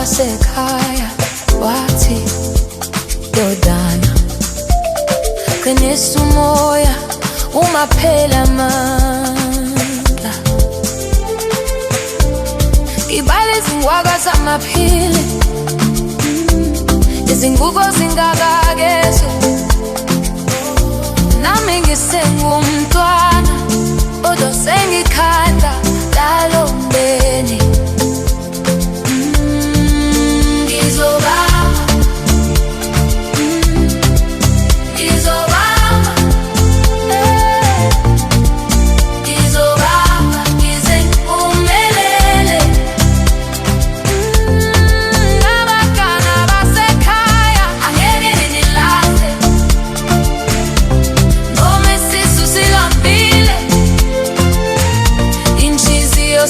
basekhaya wathi yodana, qinisa umoya umaphela amandla. Ibala izingwaka zamaphili, izingubo zingakakezwa, nami ngisengumntwana kodwa sengikhanda lalo mndeni.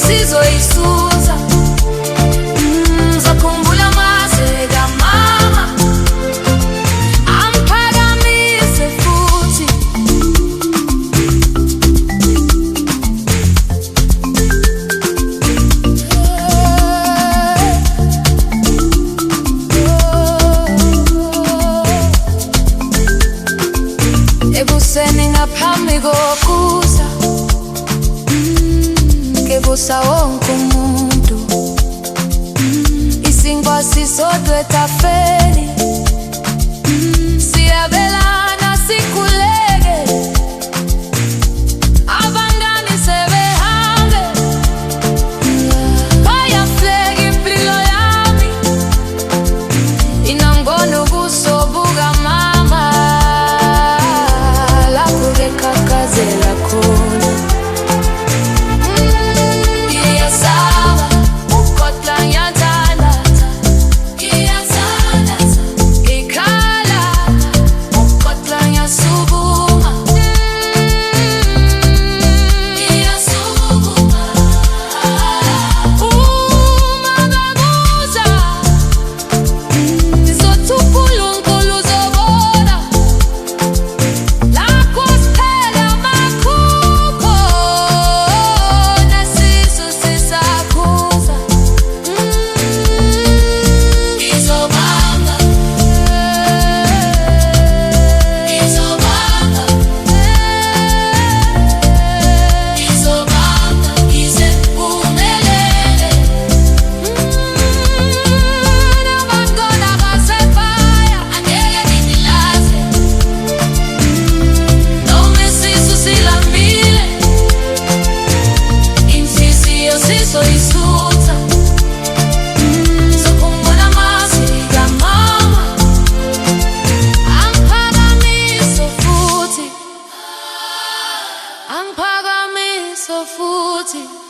Sizoyisusa, zakhumbula amazwi kamama, amphakamise futhi. Ebuseni ngaphambi kokuza, kebusa wonke umuntu, isinkwa sisodwa etafeni, siyabelana sikhuleke, abangani sebehambe, bayafleka impilo yami, inangona ubuso bukamama, lapho bekhakhazela khona. Angiphakamisa futhi.